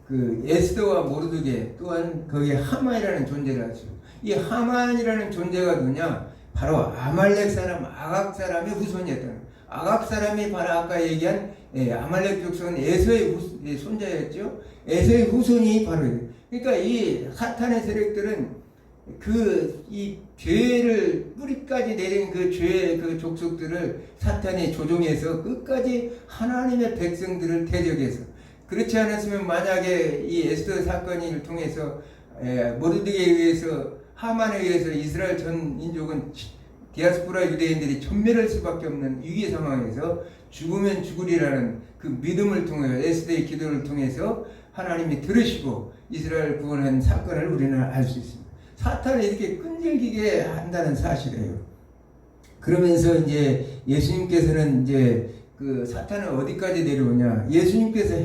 그 에스더와 모르드게 또한 거기에 하만이라는 존재가 있어요. 이 하만이라는 존재가 누구냐? 바로 아말렉 사람 아각 사람의 후손이었다는 거예요. 아각 사람이 바로 아까 얘기한 아말렉 족속은 에서의 손자였죠. 에서의 후손이 바로 그러니까 이 사탄의 세력들은 이 죄를 뿌리까지 내린 그 죄의 그 족속들을 사탄이 조종해서 끝까지 하나님의 백성들을 대적해서 그렇지 않았으면 만약에 이 에스더 사건을 통해서 모르드게에 의해서 하만에 의해서 이스라엘 전 민족은 디아스포라 유대인들이 전멸할 수밖에 없는 위기 상황에서 죽으면 죽으리라는 그 믿음을 통해 에스더의 기도를 통해서 하나님이 들으시고 이스라엘 구원한 사건을 우리는 알 수 있습니다. 사탄을 이렇게 끈질기게 한다는 사실이에요. 그러면서 이제 예수님께서는 이제 그 사탄은 어디까지 내려오냐? 예수님께서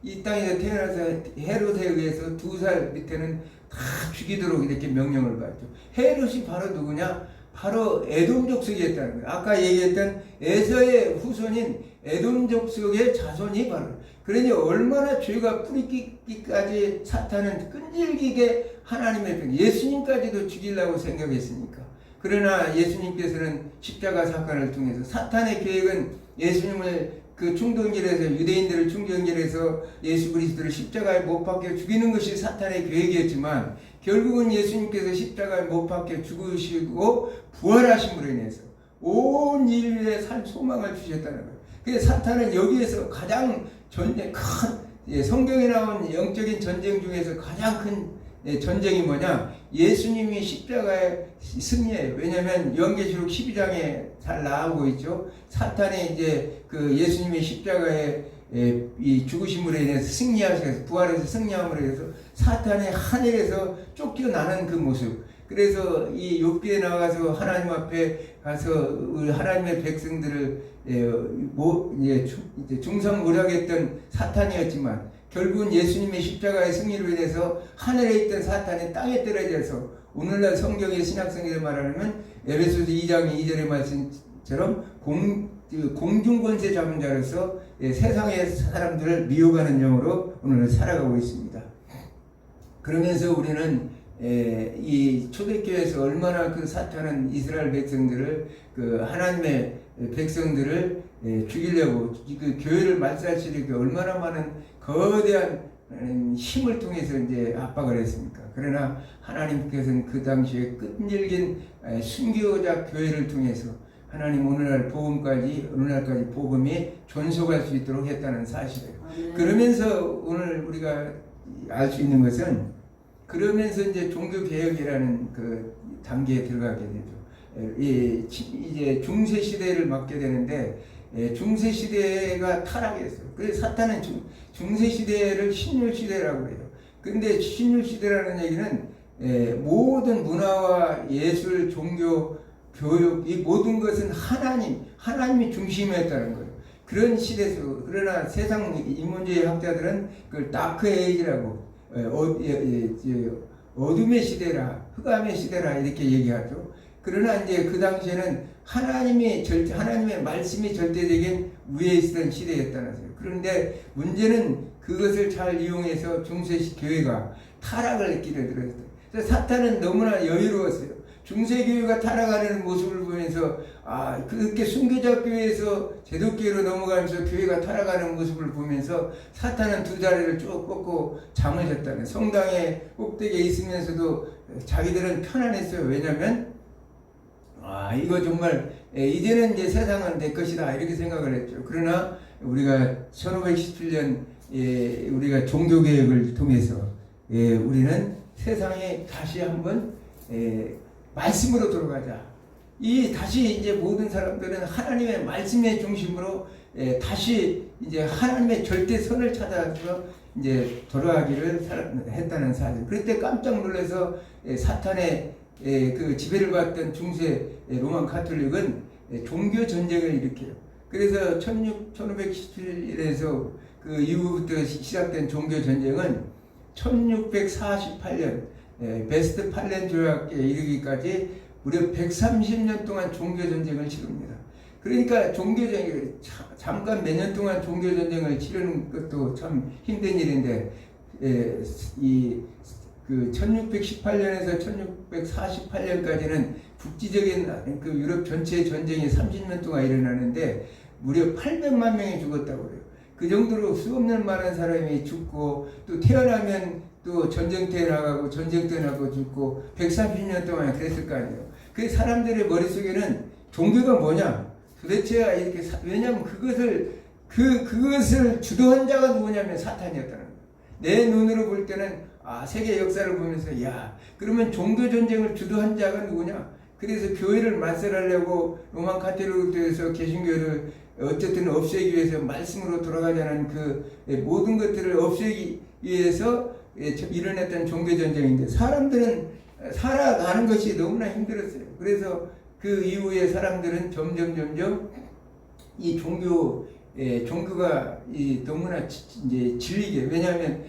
이 땅에서 태어나서 헤롯에 의해서 2살 밑에는 다 죽이도록 이렇게 명령을 받죠. 헤롯이 바로 누구냐? 바로 에돔 족속이었다는 거예요. 아까 얘기했던 에서의 후손인 에돔 족속의 자손이 바로. 그러니 얼마나 죄가 뿌리끼기까지 사탄은 끈질기게 하나님의 백 예수님까지도 죽이려고 생각했으니까. 그러나 예수님께서는 십자가 사건을 통해서 사탄의 계획은 예수님을 그 충동질해서 유대인들을 충동질해서 예수 그리스도를 십자가에 못 박혀 죽이는 것이 사탄의 계획이었지만 결국은 예수님께서 십자가에 못 박혀 죽으시고 부활하심으로 인해서 온 인류에 살 소망을 주셨다는 거예요. 그래서 사탄은 여기에서 가장 성경에 나온 영적인 전쟁 중에서 가장 큰 전쟁이 뭐냐? 예수님이 십자가에 승리해요. 왜냐하면 요한계시록 12장에 잘 나오고 있죠. 사탄이 이제 그 예수님의 십자가에 이 죽으심으로 인해서 승리하셔서 부활해서 승리함으로 인해서 사탄의 하늘에서 쫓겨나는 그 모습. 그래서 이 욥기에 나가서 하나님 앞에 가서 우리 하나님의 백성들을 중상모략했던 사탄이었지만 결국은 예수님의 십자가의 승리로 인해서 하늘에 있던 사탄이 땅에 떨어져서 오늘날 성경의 신약성경을 말하면 에베소서 2장 2절의 말씀처럼 그 공중권세 잡은 자로서 세상의 사람들을 미혹하는 영으로 오늘 살아가고 있습니다. 그러면서 우리는 이 초대교회에서 얼마나 그 사탄은 이스라엘 백성들을 그 하나님의 백성들을 죽이려고 그 교회를 말살시키고 얼마나 많은 거대한 힘을 통해서 이제 압박을 했습니까? 그러나 하나님께서는 그 당시에 끈질긴 순교자 교회를 통해서 하나님 오늘날까지 복음이 존속할 수 있도록 했다는 사실이에요. 그러면서 오늘 우리가 알 수 있는 것은 그러면서 이제 종교 개혁이라는 그 단계에 들어가게 되죠. 이제 중세 시대를 맞게 되는데 중세 시대가 타락했어요. 그래서 사탄은 중세 시대를 신율 시대라고 해요. 그런데 신율 시대라는 얘기는 모든 문화와 예술, 종교, 교육 이 모든 것은 하나님이 중심이었다는 거예요. 그런 시대에서 그러나 세상 인문주의 학자들은 그걸 다크 에이지라고 어둠의 시대라, 흑암의 시대라 이렇게 얘기하죠. 그러나 이제 그 당시에는 하나님의 말씀이 절대적인 위에 있었던 시대였다는 거예요. 그런데 문제는 그것을 잘 이용해서 중세 교회가 타락을 길을 들었어요. 그래서 사탄은 너무나 여유로웠어요. 중세교회가 타락하는 모습을 보면서 그렇게 순교자 교회에서 제도교회로 넘어가면서 교회가 타락하는 모습을 보면서 사탄은 두 다리를 쭉 뻗고 잠을 잤다는 성당의 꼭대기에 있으면서도 자기들은 편안했어요. 왜냐하면 이거 정말 이제는 이제 세상은 내 것이다 이렇게 생각을 했죠. 그러나 우리가 1517년 우리가 종교개혁을 통해서 우리는 세상에 다시 한번 말씀으로 돌아가자. 다시 이제 모든 사람들은 하나님의 말씀의 중심으로 다시 이제 하나님의 절대선을 찾아서 이제 돌아가기를 했다는 사실. 그때 깜짝 놀라서 사탄의 그 지배를 받던 중세 로만 가톨릭은 종교 전쟁을 일으켜요. 그래서 1517년에서 그 이후부터 시작된 종교 전쟁은 1648년 베스트 팔렌 조약에 이르기까지 무려 130년 동안 종교전쟁을 치릅니다. 그러니까 종교전쟁, 잠깐 몇 년 동안 종교전쟁을 치르는 것도 참 힘든 일인데, 그 1618년에서 1648년까지는 국지적인 그 유럽 전체 전쟁이 30년 동안 일어나는데, 무려 800만 명이 죽었다고 그래요. 그 정도로 수없는 많은 사람이 죽고, 또 태어나면 또 전쟁터에 나가고 전쟁터에 나가고 죽고 130년 동안 그랬을 거 아니에요. 그 사람들의 머릿속에는 종교가 뭐냐? 도대체 이렇게 왜냐하면 그것을 주도한 자가 누구냐면 사탄이었다는 거예요. 내 눈으로 볼 때는 세계 역사를 보면서 그러면 종교 전쟁을 주도한 자가 누구냐? 그래서 교회를 말살하려고 로만 가톨릭에서 개신교를 어쨌든 없애기 위해서 말씀으로 돌아가자는 그 모든 것들을 없애기 위해서 일어났던 종교전쟁인데 사람들은 살아가는 것이 너무나 힘들었어요. 그래서 그 이후에 사람들은 점점 이 종교가 너무나 이제 질리게, 왜냐하면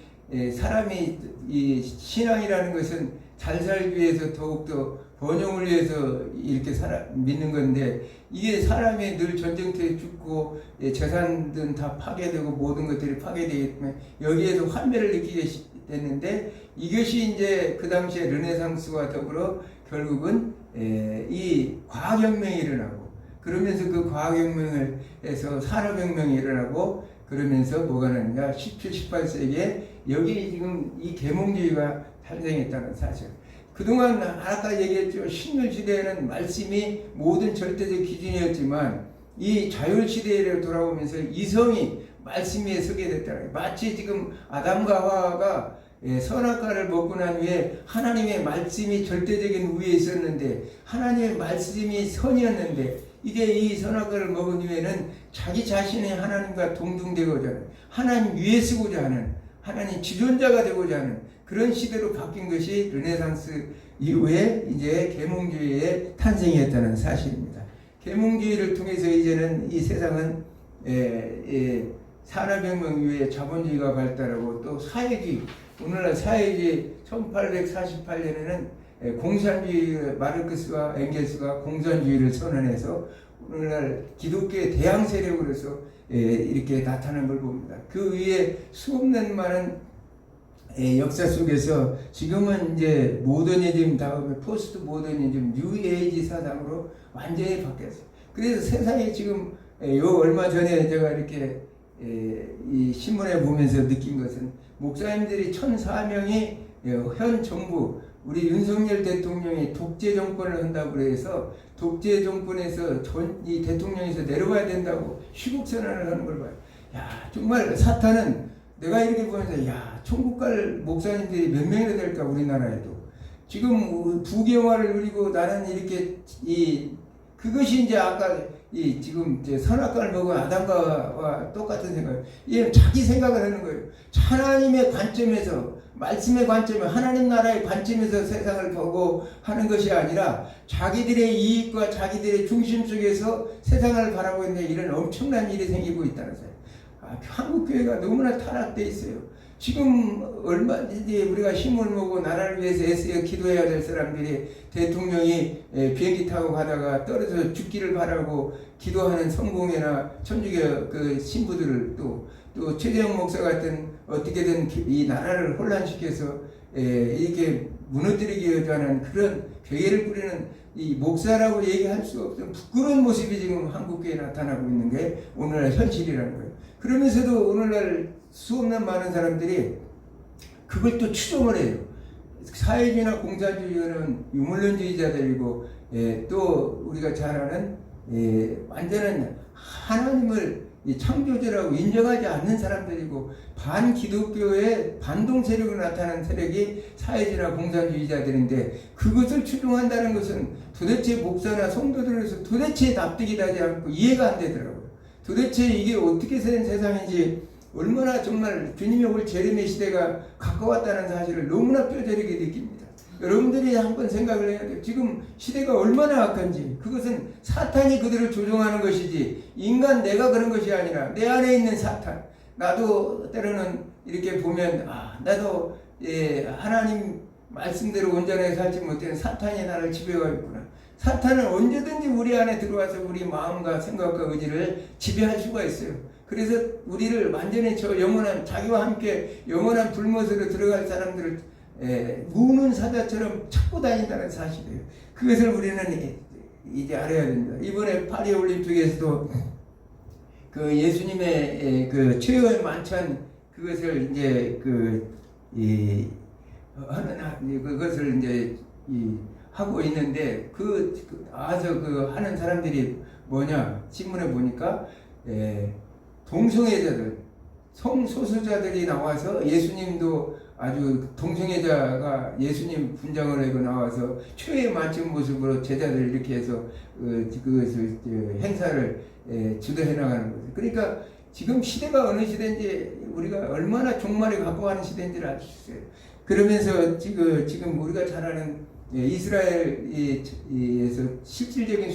사람이 이 신앙이라는 것은 잘 살기 위해서 더욱더 번영을 위해서 이렇게 믿는 건데, 이게 사람이 늘 전쟁터에 죽고 재산들은 다 파괴되고 모든 것들이 파괴되기 때문에 여기에서 환멸을 느끼게 됐는데, 이것이 이제 그 당시에 르네상스와 더불어 결국은 이 과학혁명이 일어나고, 그러면서 그 과학혁명을 해서 산업혁명이 일어나고, 그러면서 뭐가 나느냐, 17, 18세기에 여기 지금 이 계몽주의가 탄생했다는 사실. 그동안 아까 얘기했죠. 신율시대에는 말씀이 모든 절대적 기준이었지만 이 자율시대에 돌아오면서 이성이 말씀 위에 서게 됐다는 거예요. 마치 지금 아담과 하와가 선악과를 먹고 난 후에 하나님의 말씀이 절대적인 위에 있었는데, 하나님의 말씀이 선이었는데, 이제 이 선악과를 먹은 후에는 자기 자신이 하나님과 동등되고자 하는, 하나님 위에 서고자 하는, 하나님 지존자가 되고자 하는 그런 시대로 바뀐 것이 르네상스 이후에 이제 계몽주의의 탄생이었다는 사실입니다. 계몽주의를 통해서 이제는 이 세상은 산업혁명 이후에 자본주의가 발달하고 또 사회주의, 오늘날 사회주의 1848년에는 공산주의, 마르크스와 엥겔스가 공산주의를 선언해서 오늘날 기독교의 대항 세력으로서 이렇게 나타나는 걸 봅니다. 그 위에 수없는 많은 역사 속에서 지금은 이제 모더니즘 다음에 포스트 모더니즘, 뉴에이지 사상으로 완전히 바뀌었어요. 그래서 세상이 지금 요 얼마 전에 제가 이렇게 이 신문에 보면서 느낀 것은 목사님들이 1,004명이 현 정부 우리 윤석열 대통령이 독재 정권을 한다고 해서 독재 정권에서 이 대통령에서 내려와야 된다고 시국 선언을 하는 걸 봐요. 야, 정말 사탄은 내가 이렇게 보면서 야, 천국 갈 목사님들이 몇 명이나 될까 우리나라에도. 지금 부귀영화를 누리고 나는 이렇게 그것이 이제 아까 지금 이제 선악과를 먹은 아담과 똑같은 생각. 이게 자기 생각을 하는 거예요. 하나님의 관점에서, 말씀의 관점에, 하나님 나라의 관점에서 세상을 보고 하는 것이 아니라 자기들의 이익과 자기들의 중심 속에서 세상을 바라보고 있는데 이런 엄청난 일이 생기고 있다는 사실. 한국 교회가 너무나 타락되어 있어요. 지금 얼마든지 우리가 힘을 모으고 나라를 위해서 애쓰여 기도해야 될 사람들이 대통령이 비행기 타고 가다가 떨어져 죽기를 바라고 기도하는 성공회나 천주교 그 신부들을 또 최재형 목사 같은 어떻게든 이 나라를 혼란시켜서 이렇게 무너뜨리게 하는 그런 괴계를 부리는 이 목사라고 얘기할 수 없는 부끄러운 모습이 지금 한국교회에 나타나고 있는 게 오늘날 현실이라는 거예요. 그러면서도 오늘날 수없는 많은 사람들이 그걸 또 추종을 해요. 사회주의나 공산주의는 유물론주의자들이고 또 우리가 잘 아는 완전한 하나님을 창조주라고 인정하지 않는 사람들이고 반기독교의 반동 세력으로 나타나는 세력이 사회주의나 공산주의자들인데 그것을 추종한다는 것은 도대체 목사나 성도들에서 도대체 납득이 되지 않고 이해가 안 되더라고요. 도대체 이게 어떻게 된 세상인지 얼마나 정말 주님의 올 재림의 시대가 가까웠다는 사실을 너무나 뼈저리게 느낍니다. 여러분들이 한번 생각을 해야 돼요. 지금 시대가 얼마나 악한지. 그것은 사탄이 그들을 조종하는 것이지 인간 내가 그런 것이 아니라 내 안에 있는 사탄. 나도 때로는 이렇게 보면 나도 하나님 말씀대로 온전하게 살지 못하는 사탄이 나를 지배하고 있구나. 사탄은 언제든지 우리 안에 들어와서 우리 마음과 생각과 의지를 지배할 수가 있어요. 그래서 우리를 완전히 저 영원한 자기와 함께 영원한 불못으로 들어갈 사람들을 무는 사자처럼 찾고 다닌다는 사실이에요. 그것을 우리는 이제 알아야 됩니다. 이번에 파리 올림픽에서도 그 예수님의 그 최후의 만찬 그것을 이제 그것을 이제 하고 있는데 와서 하는 사람들이 뭐냐 신문에 보니까 동성애자들 성소수자들이 나와서 예수님도 아주 동성애자가 예수님 분장을 하고 나와서 최후에 맞춘 모습으로 제자들 이렇게 해서 그것을 행사를 주도해 나가는 거죠. 그러니까 지금 시대가 어느 시대인지 우리가 얼마나 종말에 가까워하는 시대인지를 알 수 있어요. 그러면서 지금 우리가 잘 아는 이스라엘에서 실질적인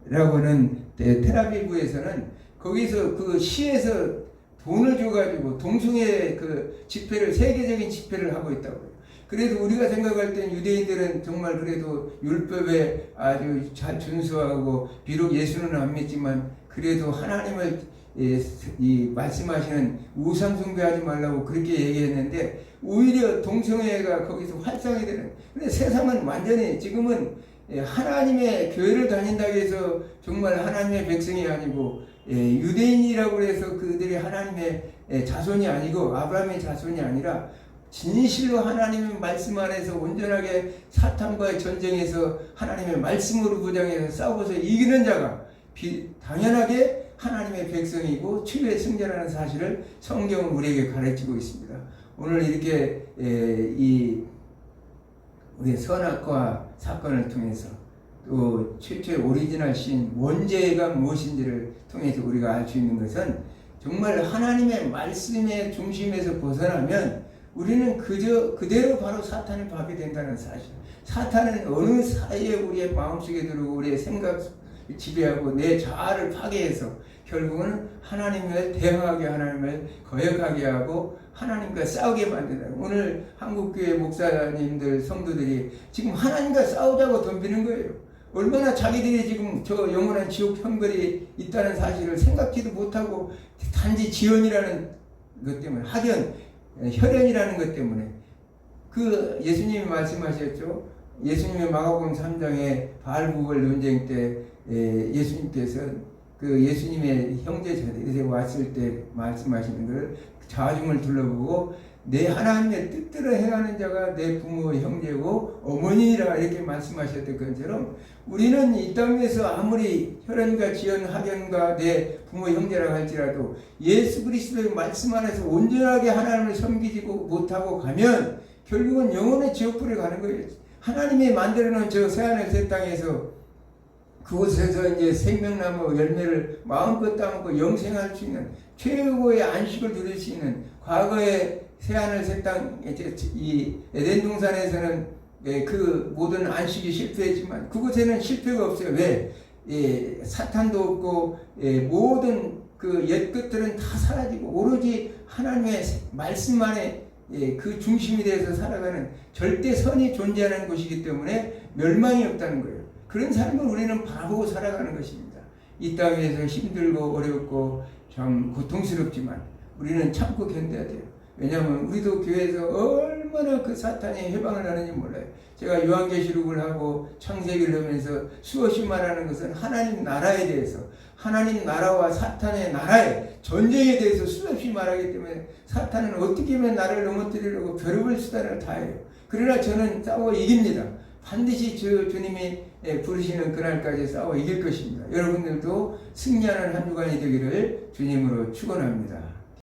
수도라고는 텔아비브에서는 거기서 그 시에서 돈을 줘가지고 동성애 집회를 세계적인 집회를 하고 있다고요. 그래도 우리가 생각할 땐 유대인들은 정말 그래도 율법에 아주 잘 준수하고 비록 예수는 안 믿지만 그래도 하나님을 말씀하시는 우상 숭배하지 말라고 그렇게 얘기했는데 오히려 동성애가 거기서 활성이 되는. 근데 세상은 완전히 지금은 하나님의 교회를 다닌다고 해서 정말 하나님의 백성이 아니고 유대인이라고 해서 그들이 하나님의 자손이 아니고 아브라함의 자손이 아니라 진실로 하나님의 말씀 안에서 온전하게 사탄과의 전쟁에서 하나님의 말씀으로 부장해서 싸워서 이기는 자가 당연하게 하나님의 백성이고 최후의 승자라는 사실을 성경은 우리에게 가르치고 있습니다. 오늘 이렇게 우리 선악과 사건을 통해서 또 최초의 오리지널 신 원죄가 무엇인지를 통해서 우리가 알 수 있는 것은 정말 하나님의 말씀의 중심에서 벗어나면 우리는 그대로 바로 사탄의 밥이 된다는 사실. 사탄은 어느 사이에 우리의 마음속에 들어오고 우리의 생각 지배하고 내 자아를 파괴해서 결국은 하나님을 대항하게 하나님을 거역하게 하고 하나님과 싸우게 만든다. 오늘 한국교회 목사님들 성도들이 지금 하나님과 싸우자고 덤비는 거예요. 얼마나 자기들이 지금 저 영원한 지옥 형벌이 있다는 사실을 생각지도 못하고 단지 지연이라는 것 때문에 학연, 혈연이라는 것 때문에 그 예수님이 말씀하셨죠. 예수님의 마가복음 3장에 바알부벌 논쟁 때 예수님께서 그 예수님의 형제자들이 왔을 때 말씀하시는 걸 자중을 둘러보고 내 하나님의 뜻대로 행하는 자가 내 부모 형제고 어머니라 이렇게 말씀하셨던 것처럼 우리는 이 땅에서 아무리 혈연과 지연 학연과 내 부모 형제라 할지라도 예수 그리스도의 말씀 안에서 온전하게 하나님을 섬기지 못하고 가면 결국은 영혼의 지옥불에 가는 거예요. 하나님이 만들어놓은 저 새하늘 새 땅에서 그곳에서 이제 생명나무 열매를 마음껏 따먹고 영생할 수 있는 최고의 안식을 누릴 수 있는 과거의 새하늘 새 땅, 이 에덴 동산에서는 그 모든 안식이 실패했지만 그곳에는 실패가 없어요. 왜? 사탄도 없고 모든 그 옛 것들은 다 사라지고 오로지 하나님의 말씀만에 그 중심이 되어서 살아가는 절대 선이 존재하는 곳이기 때문에 멸망이 없다는 거예요. 그런 삶을 우리는 바라보고 살아가는 것입니다. 이 땅에서 힘들고 어렵고 참 고통스럽지만 우리는 참고 견뎌야 돼요. 왜냐하면 우리도 교회에서 얼마나 그 사탄이 해방을 하는지 몰라요. 제가 요한계시록을 하고 창세기를 하면서 수없이 말하는 것은 하나님 나라에 대해서 하나님 나라와 사탄의 나라의 전쟁에 대해서 수없이 말하기 때문에 사탄은 어떻게 하면 나를 넘어뜨리려고 별의별 수단을 다해요. 그러나 저는 싸워 이깁니다. 반드시 주님이 부르시는 그날까지 싸워 이길 것입니다. 여러분들도 승리하는 한 주간이 되기를 주님으로 축원합니다.